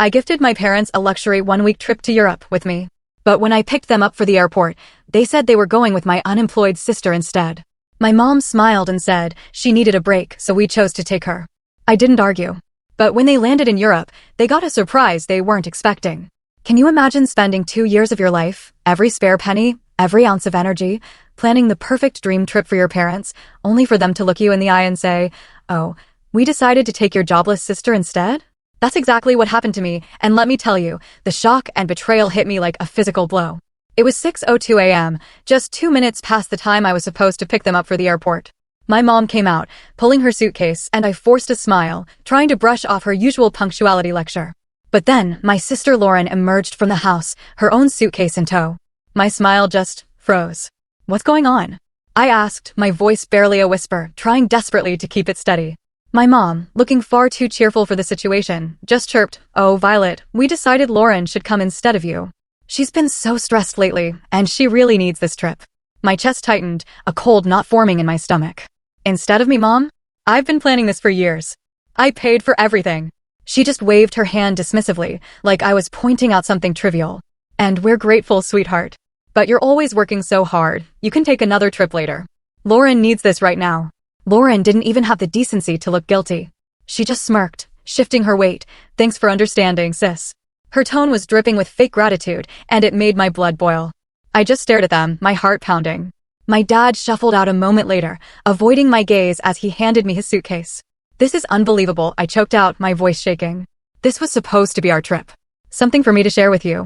I gifted my parents a luxury one-week trip to Europe with me. But when I picked them up for the airport, they said they were going with my unemployed sister instead. My mom smiled and said she needed a break, so we chose to take her. I didn't argue. But when they landed in Europe, they got a surprise they weren't expecting. Can you imagine spending 2 years of your life, every spare penny, every ounce of energy, planning the perfect dream trip for your parents, only for them to look you in the eye and say, "Oh, we decided to take your jobless sister instead?" That's exactly what happened to me, and let me tell you, the shock and betrayal hit me like a physical blow. It was 6:02 a.m., just 2 minutes past the time I was supposed to pick them up for the airport. My mom came out, pulling her suitcase, and I forced a smile, trying to brush off her usual punctuality lecture. But then, my sister Lauren emerged from the house, her own suitcase in tow. My smile just froze. "What's going on?" I asked, my voice barely a whisper, trying desperately to keep it steady. My mom, looking far too cheerful for the situation, just chirped, "Oh, Violet, we decided Lauren should come instead of you. She's been so stressed lately, and she really needs this trip." My chest tightened, a cold knot forming in my stomach. "Instead of me, Mom? I've been planning this for years. I paid for everything." She just waved her hand dismissively, like I was pointing out something trivial. "And we're grateful, sweetheart. But you're always working so hard, you can take another trip later. Lauren needs this right now." Lauren didn't even have the decency to look guilty. She just smirked, shifting her weight. "Thanks for understanding, sis." Her tone was dripping with fake gratitude, and it made my blood boil. I just stared at them, my heart pounding. My dad shuffled out a moment later, avoiding my gaze as he handed me his suitcase. "This is unbelievable," I choked out, my voice shaking. "This was supposed to be our trip. Something for me to share with you."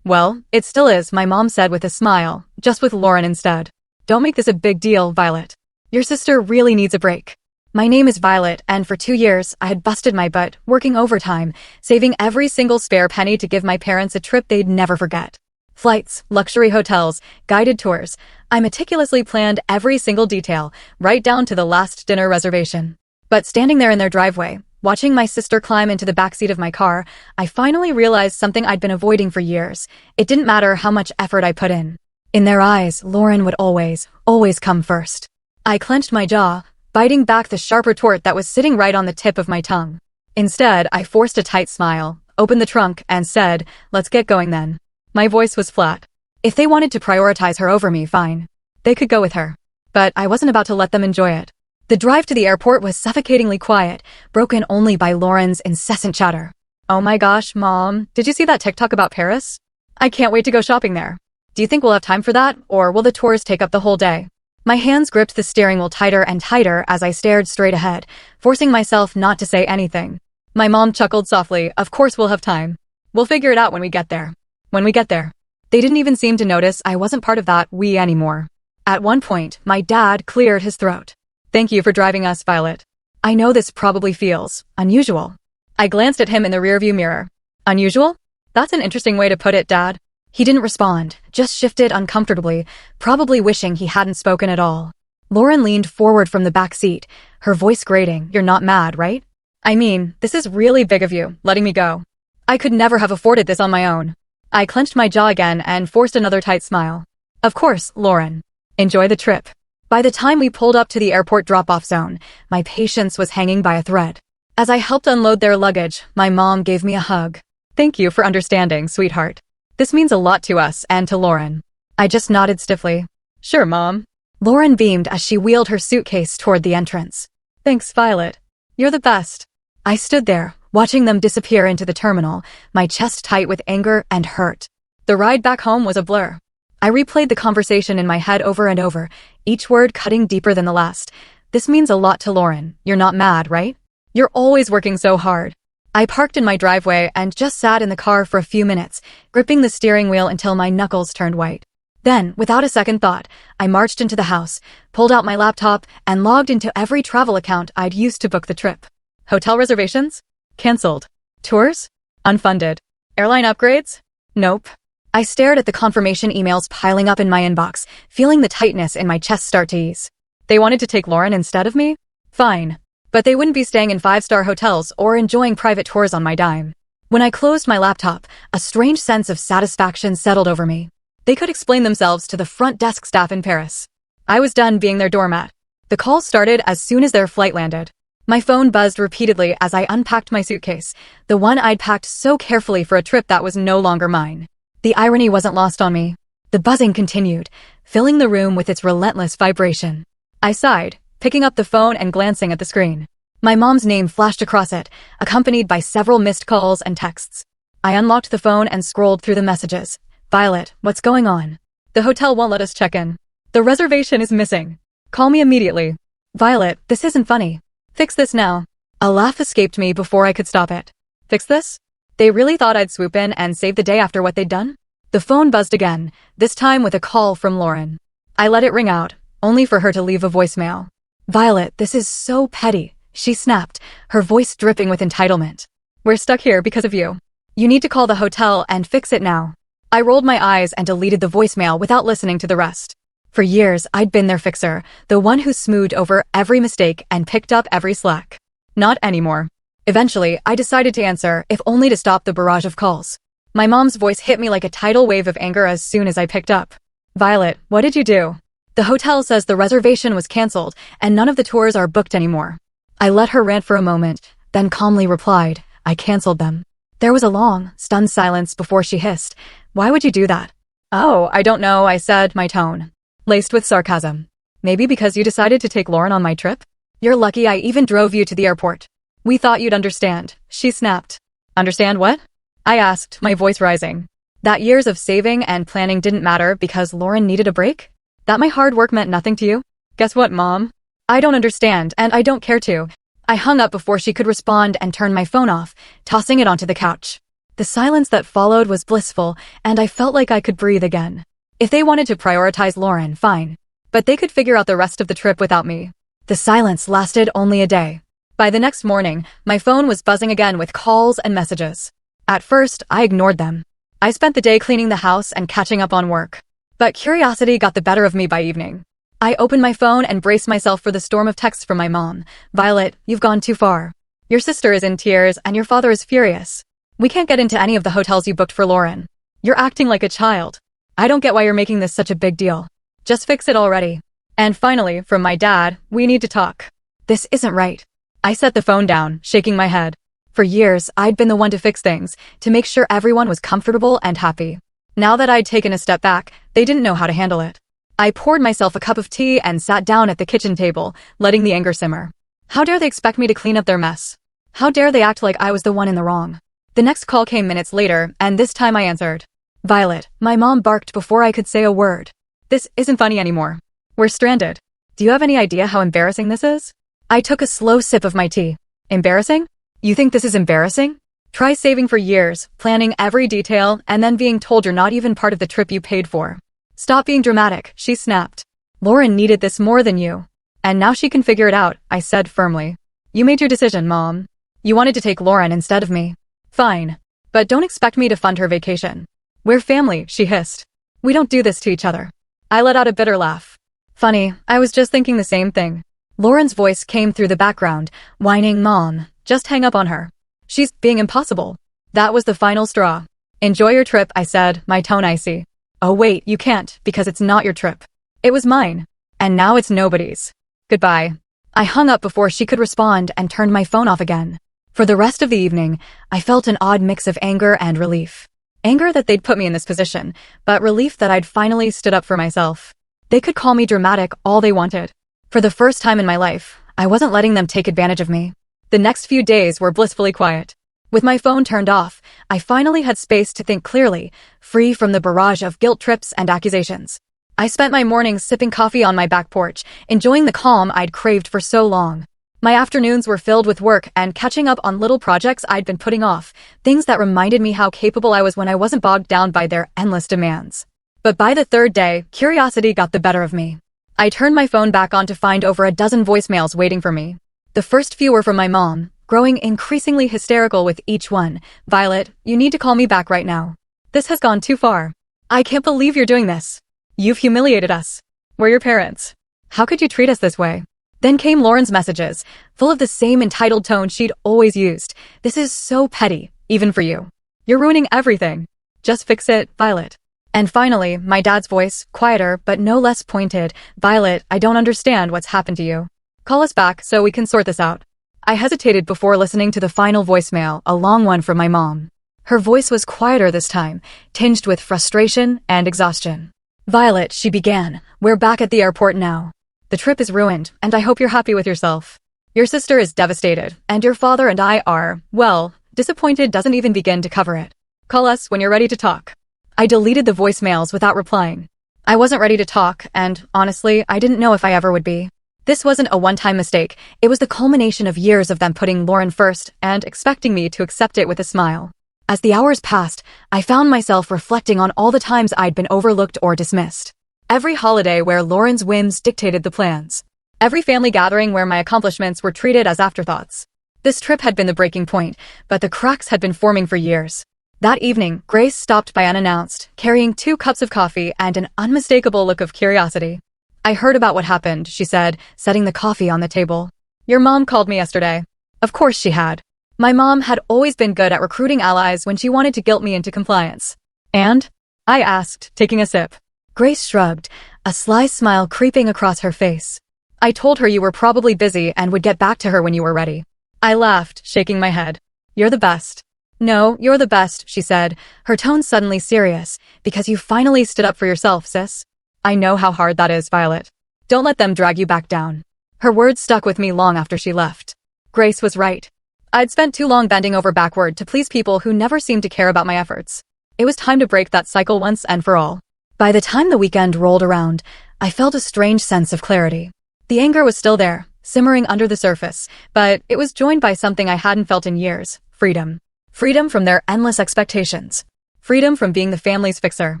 "Well, it still is," my mom said with a smile, "just with Lauren instead. Don't make this a big deal, Violet. Your sister really needs a break." My name is Violet, and for 2 years, I had busted my butt, working overtime, saving every single spare penny to give my parents a trip they'd never forget. Flights, luxury hotels, guided tours. I meticulously planned every single detail, right down to the last dinner reservation. But standing there in their driveway, watching my sister climb into the backseat of my car, I finally realized something I'd been avoiding for years. It didn't matter how much effort I put in. In their eyes, Lauren would always come first. I clenched my jaw, biting back the sharp retort that was sitting right on the tip of my tongue. Instead, I forced a tight smile, opened the trunk, and said, "Let's get going then." My voice was flat. If they wanted to prioritize her over me, fine. They could go with her. But I wasn't about to let them enjoy it. The drive to the airport was suffocatingly quiet, broken only by Lauren's incessant chatter. "Oh my gosh, Mom, did you see that TikTok about Paris? I can't wait to go shopping there. Do you think we'll have time for that, or will the tours take up the whole day?" My hands gripped the steering wheel tighter and tighter as I stared straight ahead, forcing myself not to say anything. My mom chuckled softly, "Of course we'll have time. We'll figure it out when we get there." When we get there. They didn't even seem to notice I wasn't part of that "we" anymore. At one point, my dad cleared his throat. "Thank you for driving us, Violet. I know this probably feels unusual." I glanced at him in the rearview mirror. "Unusual? That's an interesting way to put it, Dad." He didn't respond, just shifted uncomfortably, probably wishing he hadn't spoken at all. Lauren leaned forward from the back seat, her voice grating. "You're not mad, right? I mean, this is really big of you, letting me go. I could never have afforded this on my own." I clenched my jaw again and forced another tight smile. "Of course, Lauren. Enjoy the trip." By the time we pulled up to the airport drop-off zone, my patience was hanging by a thread. As I helped unload their luggage, my mom gave me a hug. "Thank you for understanding, sweetheart. This means a lot to us and to Lauren." I just nodded stiffly. "Sure, Mom." Lauren beamed as she wheeled her suitcase toward the entrance. "Thanks, Violet. You're the best." I stood there, watching them disappear into the terminal, my chest tight with anger and hurt. The ride back home was a blur. I replayed the conversation in my head over and over, each word cutting deeper than the last. "This means a lot to Lauren. You're not mad, right? You're always working so hard." I parked in my driveway and just sat in the car for a few minutes, gripping the steering wheel until my knuckles turned white. Then, without a second thought, I marched into the house, pulled out my laptop, and logged into every travel account I'd used to book the trip. Hotel reservations? Cancelled. Tours? Unfunded. Airline upgrades? Nope. I stared at the confirmation emails piling up in my inbox, feeling the tightness in my chest start to ease. They wanted to take Lauren instead of me? Fine. But they wouldn't be staying in 5-star hotels or enjoying private tours on my dime. When I closed my laptop, a strange sense of satisfaction settled over me. They could explain themselves to the front desk staff in Paris. I was done being their doormat. The calls started as soon as their flight landed. My phone buzzed repeatedly as I unpacked my suitcase, the one I'd packed so carefully for a trip that was no longer mine. The irony wasn't lost on me. The buzzing continued, filling the room with its relentless vibration. I sighed, picking up the phone and glancing at the screen. My mom's name flashed across it, accompanied by several missed calls and texts. I unlocked the phone and scrolled through the messages. Violet, what's going on? The hotel won't let us check in. The reservation is missing. Call me immediately. Violet, this isn't funny. Fix this now. A laugh escaped me before I could stop it. Fix this? They really thought I'd swoop in and save the day after what they'd done? The phone buzzed again, this time with a call from Lauren. I let it ring out, only for her to leave a voicemail. Violet, this is so petty, she snapped, her voice dripping with entitlement. We're stuck here because of you. You need to call the hotel and fix it now. I rolled my eyes and deleted the voicemail without listening to the rest. For years, I'd been their fixer, the one who smoothed over every mistake and picked up every slack. Not anymore. Eventually, I decided to answer, if only to stop the barrage of calls. My mom's voice hit me like a tidal wave of anger as soon as I picked up. Violet, what did you do? The hotel says the reservation was canceled and none of the tours are booked anymore. I let her rant for a moment, then calmly replied, I canceled them. There was a long, stunned silence before she hissed, why would you do that? Oh, I don't know, I said, my tone laced with sarcasm. Maybe because you decided to take Lauren on my trip? You're lucky I even drove you to the airport. We thought you'd understand, she snapped. Understand what? I asked, my voice rising. That years of saving and planning didn't matter because Lauren needed a break? That my hard work meant nothing to you? Guess what, Mom? I don't understand and I don't care to. I hung up before she could respond and turned my phone off, tossing it onto the couch. The silence that followed was blissful and I felt like I could breathe again. If they wanted to prioritize Lauren, fine. But they could figure out the rest of the trip without me. The silence lasted only a day. By the next morning, my phone was buzzing again with calls and messages. At first, I ignored them. I spent the day cleaning the house and catching up on work. But curiosity got the better of me by evening. I opened my phone and braced myself for the storm of texts from my mom. Violet, you've gone too far. Your sister is in tears and your father is furious. We can't get into any of the hotels you booked for Lauren. You're acting like a child. I don't get why you're making this such a big deal. Just fix it already. And finally, from my dad, we need to talk. This isn't right. I set the phone down, shaking my head. For years, I'd been the one to fix things, to make sure everyone was comfortable and happy. Now that I'd taken a step back, they didn't know how to handle it. I poured myself a cup of tea and sat down at the kitchen table, letting the anger simmer. How dare they expect me to clean up their mess? How dare they act like I was the one in the wrong? The next call came minutes later, and this time I answered. Violet, my mom barked before I could say a word. This isn't funny anymore. We're stranded. Do you have any idea how embarrassing this is? I took a slow sip of my tea. Embarrassing? You think this is embarrassing? Try saving for years, planning every detail, and then being told you're not even part of the trip you paid for. Stop being dramatic, she snapped. Lauren needed this more than you. And now she can figure it out, I said firmly. You made your decision, Mom. You wanted to take Lauren instead of me. Fine. But don't expect me to fund her vacation. We're family, she hissed. We don't do this to each other. I let out a bitter laugh. Funny, I was just thinking the same thing. Lauren's voice came through the background, whining, Mom, just hang up on her. She's being impossible. That was the final straw. Enjoy your trip, I said, my tone icy. Oh wait, you can't, because it's not your trip. It was mine. And now it's nobody's. Goodbye. I hung up before she could respond and turned my phone off again. For the rest of the evening, I felt an odd mix of anger and relief. Anger that they'd put me in this position, but relief that I'd finally stood up for myself. They could call me dramatic all they wanted. For the first time in my life, I wasn't letting them take advantage of me. The next few days were blissfully quiet. With my phone turned off, I finally had space to think clearly, free from the barrage of guilt trips and accusations. I spent my mornings sipping coffee on my back porch, enjoying the calm I'd craved for so long. My afternoons were filled with work and catching up on little projects I'd been putting off, things that reminded me how capable I was when I wasn't bogged down by their endless demands. But by the third day, curiosity got the better of me. I turned my phone back on to find over a dozen voicemails waiting for me. The first few were from my mom, growing increasingly hysterical with each one. Violet, you need to call me back right now. This has gone too far. I can't believe you're doing this. You've humiliated us. We're your parents. How could you treat us this way? Then came Lauren's messages, full of the same entitled tone she'd always used. This is so petty, even for you. You're ruining everything. Just fix it, Violet. And finally, my dad's voice, quieter but no less pointed. Violet, I don't understand what's happened to you. Call us back so we can sort this out. I hesitated before listening to the final voicemail, a long one from my mom. Her voice was quieter this time, tinged with frustration and exhaustion. "Violet," she began, "we're back at the airport now. The trip is ruined, and I hope you're happy with yourself. Your sister is devastated, and your father and I are, well, disappointed doesn't even begin to cover it. Call us when you're ready to talk." I deleted the voicemails without replying. I wasn't ready to talk, and honestly, I didn't know if I ever would be. This wasn't a one-time mistake. It was the culmination of years of them putting Lauren first and expecting me to accept it with a smile. As the hours passed, I found myself reflecting on all the times I'd been overlooked or dismissed. Every holiday where Lauren's whims dictated the plans. Every family gathering where my accomplishments were treated as afterthoughts. This trip had been the breaking point, but the cracks had been forming for years. That evening, Grace stopped by unannounced, carrying 2 cups of coffee and an unmistakable look of curiosity. "I heard about what happened," she said, setting the coffee on the table. "Your mom called me yesterday." Of course she had. My mom had always been good at recruiting allies when she wanted to guilt me into compliance. "And?" I asked, taking a sip. Grace shrugged, a sly smile creeping across her face. "I told her you were probably busy and would get back to her when you were ready." I laughed, shaking my head. "You're the best." "No, you're the best," she said, her tone suddenly serious, "because you finally stood up for yourself, sis. I know how hard that is, Violet. Don't let them drag you back down." Her words stuck with me long after she left. Grace was right. I'd spent too long bending over backward to please people who never seemed to care about my efforts. It was time to break that cycle once and for all. By the time the weekend rolled around, I felt a strange sense of clarity. The anger was still there, simmering under the surface, but it was joined by something I hadn't felt in years: freedom. Freedom from their endless expectations. Freedom from being the family's fixer.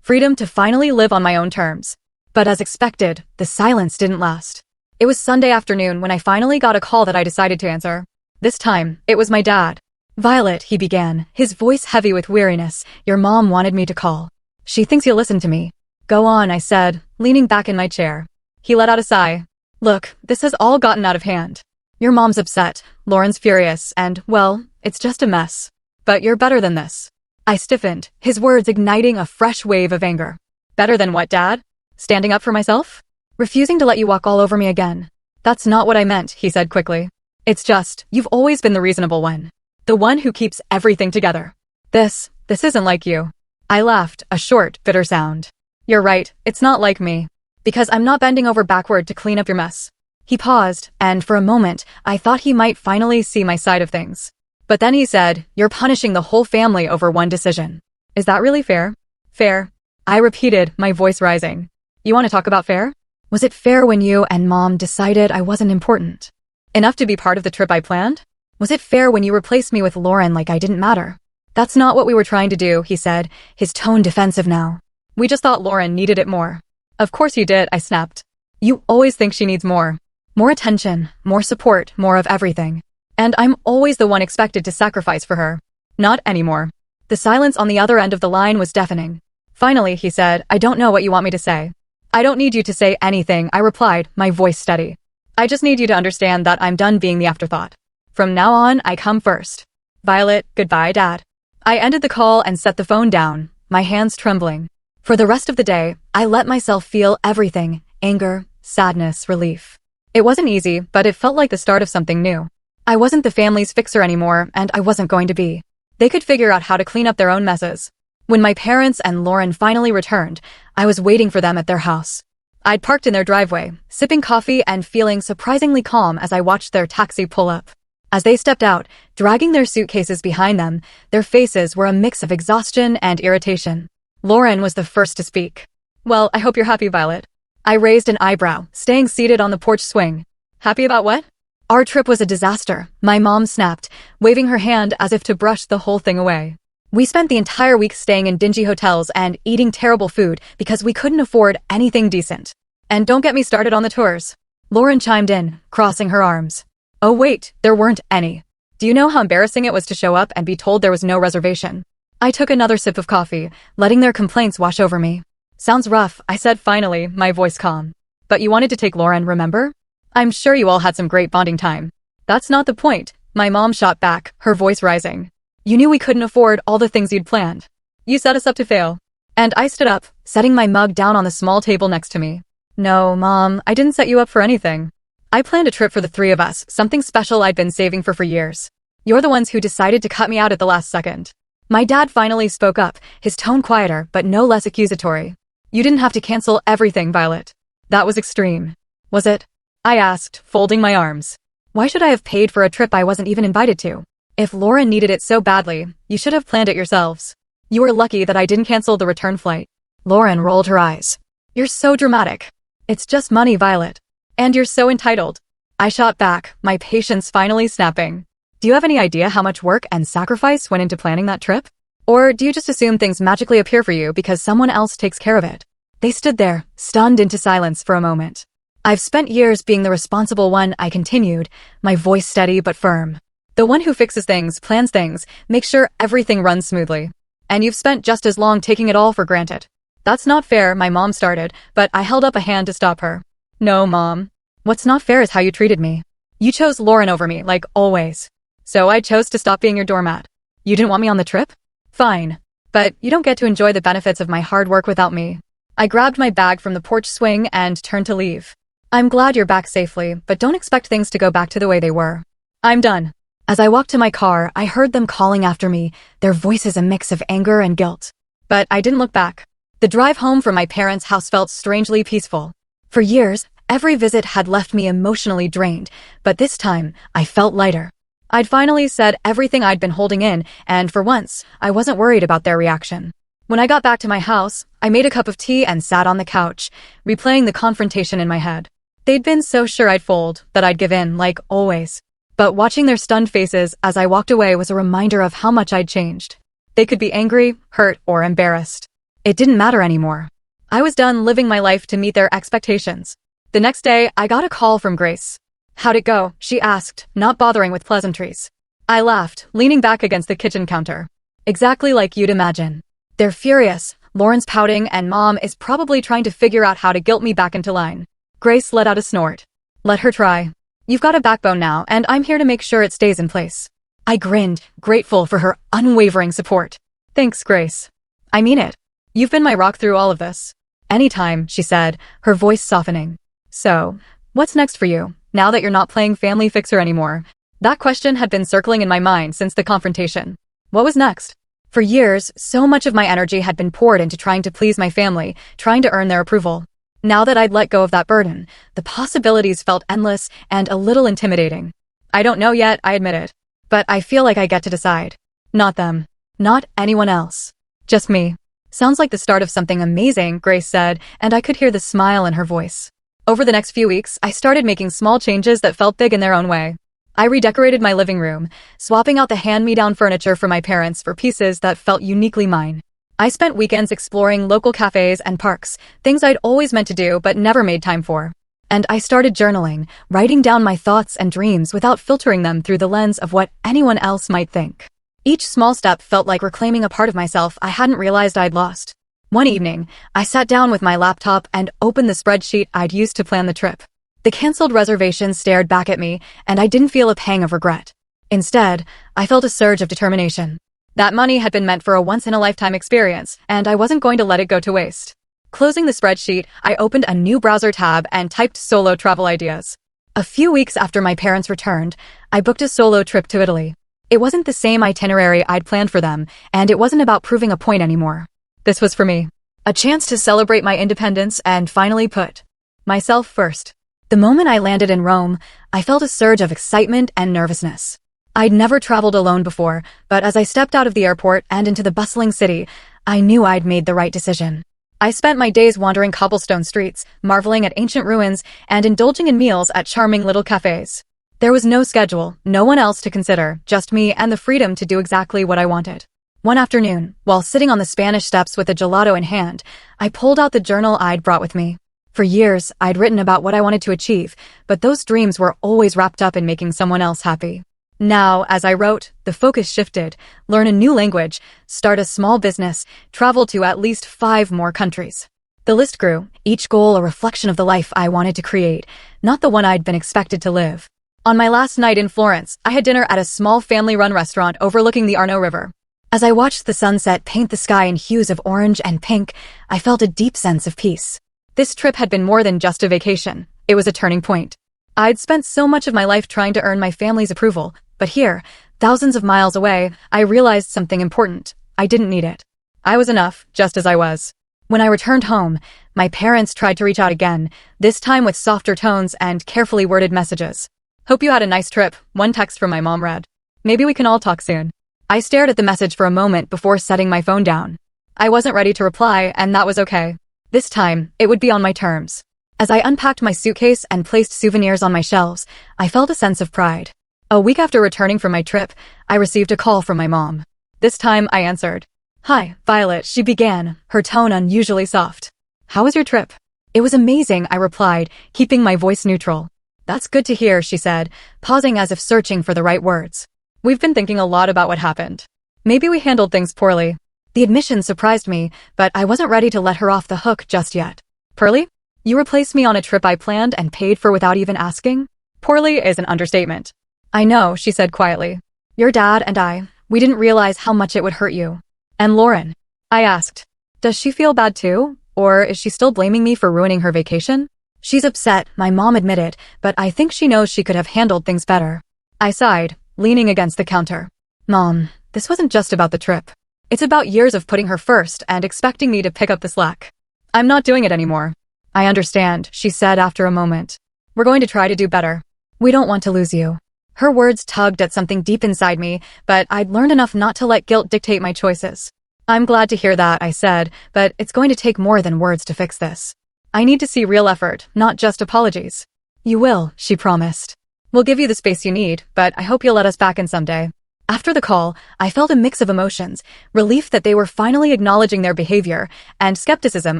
Freedom to finally live on my own terms. But as expected, the silence didn't last. It was Sunday afternoon when I finally got a call that I decided to answer. This time, it was my dad. "Violet," he began, his voice heavy with weariness, "your mom wanted me to call. She thinks you'll listen to me." "Go on," I said, leaning back in my chair. He let out a sigh. "Look, this has all gotten out of hand. Your mom's upset, Lauren's furious, and, well, it's just a mess. But you're better than this." I stiffened, his words igniting a fresh wave of anger. "Better than what, Dad? Standing up for myself? Refusing to let you walk all over me again?" "That's not what I meant," he said quickly. "It's just, you've always been the reasonable one. The one who keeps everything together. This isn't like you." I laughed, a short, bitter sound. "You're right, it's not like me. Because I'm not bending over backward to clean up your mess." He paused, and for a moment, I thought he might finally see my side of things. But then he said, "You're punishing the whole family over one decision. Is that really fair?" "Fair?" I repeated, my voice rising. "You want to talk about fair? Was it fair when you and Mom decided I wasn't important enough to be part of the trip I planned? Was it fair when you replaced me with Lauren like I didn't matter?" "That's not what we were trying to do," he said, his tone defensive now. "We just thought Lauren needed it more." "Of course you did," I snapped. "You always think she needs more. More attention, more support, more of everything. And I'm always the one expected to sacrifice for her. Not anymore." The silence on the other end of the line was deafening. Finally, he said, "I don't know what you want me to say." "I don't need you to say anything," I replied, my voice steady. "I just need you to understand that I'm done being the afterthought. From now on, I come first. Violet, goodbye, Dad." I ended the call and set the phone down, my hands trembling. For the rest of the day, I let myself feel everything: anger, sadness, relief. It wasn't easy, but it felt like the start of something new. I wasn't the family's fixer anymore, and I wasn't going to be. They could figure out how to clean up their own messes. When my parents and Lauren finally returned, I was waiting for them at their house. I'd parked in their driveway, sipping coffee and feeling surprisingly calm as I watched their taxi pull up. As they stepped out, dragging their suitcases behind them, their faces were a mix of exhaustion and irritation. Lauren was the first to speak. "Well, I hope you're happy, Violet." I raised an eyebrow, staying seated on the porch swing. "Happy about what?" "Our trip was a disaster," my mom snapped, waving her hand as if to brush the whole thing away. "We spent the entire week staying in dingy hotels and eating terrible food because we couldn't afford anything decent. And don't get me started on the tours." Lauren chimed in, crossing her arms. "Oh wait, there weren't any. Do you know how embarrassing it was to show up and be told there was no reservation?" I took another sip of coffee, letting their complaints wash over me. "Sounds rough," I said finally, my voice calm. "But you wanted to take Lauren, remember? I'm sure you all had some great bonding time." "That's not the point," my mom shot back, her voice rising. "You knew we couldn't afford all the things you'd planned. You set us up to fail." And I stood up, setting my mug down on the small table next to me. "No, Mom, I didn't set you up for anything. I planned a trip for the three of us, something special I'd been saving for years. You're the ones who decided to cut me out at the last second. My dad finally spoke up, his tone quieter but no less accusatory. You didn't have to cancel everything, Violet. That was extreme. Was it? I asked, folding my arms. Why should I have paid for a trip I wasn't even invited to? If Lauren needed it so badly, you should have planned it yourselves. You were lucky that I didn't cancel the return flight. Lauren rolled her eyes. You're so dramatic. It's just money, Violet. And you're so entitled. I shot back, my patience finally snapping. Do you have any idea how much work and sacrifice went into planning that trip? Or do you just assume things magically appear for you because someone else takes care of it? They stood there, stunned into silence for a moment. I've spent years being the responsible one, I continued, my voice steady but firm. The one who fixes things, plans things, makes sure everything runs smoothly. And you've spent just as long taking it all for granted. That's not fair, my mom started, but I held up a hand to stop her. No, Mom. What's not fair is how you treated me. You chose Lauren over me, like always. So I chose to stop being your doormat. You didn't want me on the trip? Fine. But you don't get to enjoy the benefits of my hard work without me. I grabbed my bag from the porch swing and turned to leave. I'm glad you're back safely, but don't expect things to go back to the way they were. I'm done. As I walked to my car, I heard them calling after me, their voices a mix of anger and guilt. But I didn't look back. The drive home from my parents' house felt strangely peaceful. For years, every visit had left me emotionally drained, but this time, I felt lighter. I'd finally said everything I'd been holding in, and for once, I wasn't worried about their reaction. When I got back to my house, I made a cup of tea and sat on the couch, replaying the confrontation in my head. They'd been so sure I'd fold, that I'd give in, like always. But watching their stunned faces as I walked away was a reminder of how much I'd changed. They could be angry, hurt, or embarrassed. It didn't matter anymore. I was done living my life to meet their expectations. The next day, I got a call from Grace. How'd it go? She asked, not bothering with pleasantries. I laughed, leaning back against the kitchen counter. Exactly like you'd imagine. They're furious, Lauren's pouting, and Mom is probably trying to figure out how to guilt me back into line. Grace let out a snort. Let her try. You've got a backbone now, and I'm here to make sure it stays in place. I grinned, grateful for her unwavering support. Thanks, Grace. I mean it. You've been my rock through all of this. Anytime, she said, her voice softening. So, what's next for you, now that you're not playing family fixer anymore? That question had been circling in my mind since the confrontation. What was next? For years, so much of my energy had been poured into trying to please my family, trying to earn their approval. Now that I'd let go of that burden, the possibilities felt endless and a little intimidating. I don't know yet, I admit it. But I feel like I get to decide. Not them. Not anyone else. Just me. Sounds like the start of something amazing, Grace said, and I could hear the smile in her voice. Over the next few weeks, I started making small changes that felt big in their own way. I redecorated my living room, swapping out the hand-me-down furniture from my parents for pieces that felt uniquely mine. I spent weekends exploring local cafes and parks, things I'd always meant to do but never made time for. And I started journaling, writing down my thoughts and dreams without filtering them through the lens of what anyone else might think. Each small step felt like reclaiming a part of myself I hadn't realized I'd lost. One evening, I sat down with my laptop and opened the spreadsheet I'd used to plan the trip. The canceled reservations stared back at me, and I didn't feel a pang of regret. Instead, I felt a surge of determination. That money had been meant for a once-in-a-lifetime experience, and I wasn't going to let it go to waste. Closing the spreadsheet, I opened a new browser tab and typed solo travel ideas. A few weeks after my parents returned, I booked a solo trip to Italy. It wasn't the same itinerary I'd planned for them, and it wasn't about proving a point anymore. This was for me. A chance to celebrate my independence and finally put myself first. The moment I landed in Rome, I felt a surge of excitement and nervousness. I'd never traveled alone before, but as I stepped out of the airport and into the bustling city, I knew I'd made the right decision. I spent my days wandering cobblestone streets, marveling at ancient ruins, and indulging in meals at charming little cafes. There was no schedule, no one else to consider, just me and the freedom to do exactly what I wanted. One afternoon, while sitting on the Spanish steps with a gelato in hand, I pulled out the journal I'd brought with me. For years, I'd written about what I wanted to achieve, but those dreams were always wrapped up in making someone else happy. Now, as I wrote, the focus shifted: learn a new language, start a small business, travel to at least 5 more countries. The list grew, each goal a reflection of the life I wanted to create, not the one I'd been expected to live. On my last night in Florence, I had dinner at a small family-run restaurant overlooking the Arno River. As I watched the sunset paint the sky in hues of orange and pink, I felt a deep sense of peace. This trip had been more than just a vacation. It was a turning point. I'd spent so much of my life trying to earn my family's approval, but here, thousands of miles away, I realized something important. I didn't need it. I was enough, just as I was. When I returned home, my parents tried to reach out again, this time with softer tones and carefully worded messages. "Hope you had a nice trip," one text from my mom read. "Maybe we can all talk soon." I stared at the message for a moment before setting my phone down. I wasn't ready to reply, and that was okay. This time, it would be on my terms. As I unpacked my suitcase and placed souvenirs on my shelves, I felt a sense of pride. A week after returning from my trip, I received a call from my mom. This time, I answered. "Hi, Violet," she began, her tone unusually soft. "How was your trip?" "It was amazing," I replied, keeping my voice neutral. "That's good to hear," she said, pausing as if searching for the right words. "We've been thinking a lot about what happened. Maybe we handled things poorly." The admission surprised me, but I wasn't ready to let her off the hook just yet. "Poorly? You replaced me on a trip I planned and paid for without even asking?" "Poorly is an understatement." "I know," she said quietly. "Your dad and we didn't realize how much it would hurt you." "And Lauren?" I asked. "Does she feel bad too? Or is she still blaming me for ruining her vacation?" "She's upset," my mom admitted, "but I think she knows she could have handled things better." I sighed, leaning against the counter. "Mom, this wasn't just about the trip. It's about years of putting her first and expecting me to pick up the slack. I'm not doing it anymore." "I understand," she said after a moment. "We're going to try to do better. We don't want to lose you." Her words tugged at something deep inside me, but I'd learned enough not to let guilt dictate my choices. "I'm glad to hear that," I said, "but it's going to take more than words to fix this. I need to see real effort, not just apologies." "You will," she promised. "We'll give you the space you need, but I hope you'll let us back in someday." After the call, I felt a mix of emotions, relief that they were finally acknowledging their behavior, and skepticism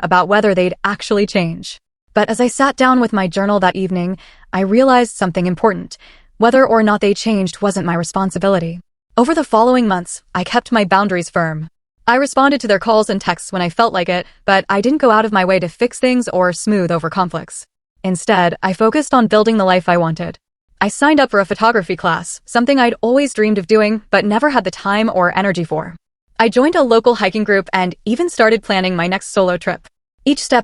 about whether they'd actually change. But as I sat down with my journal that evening, I realized something important. Whether or not they changed wasn't my responsibility. Over the following months, I kept my boundaries firm. I responded to their calls and texts when I felt like it, but I didn't go out of my way to fix things or smooth over conflicts. Instead, I focused on building the life I wanted. I signed up for a photography class, something I'd always dreamed of doing but never had the time or energy for. I joined a local hiking group and even started planning my next solo trip. Each step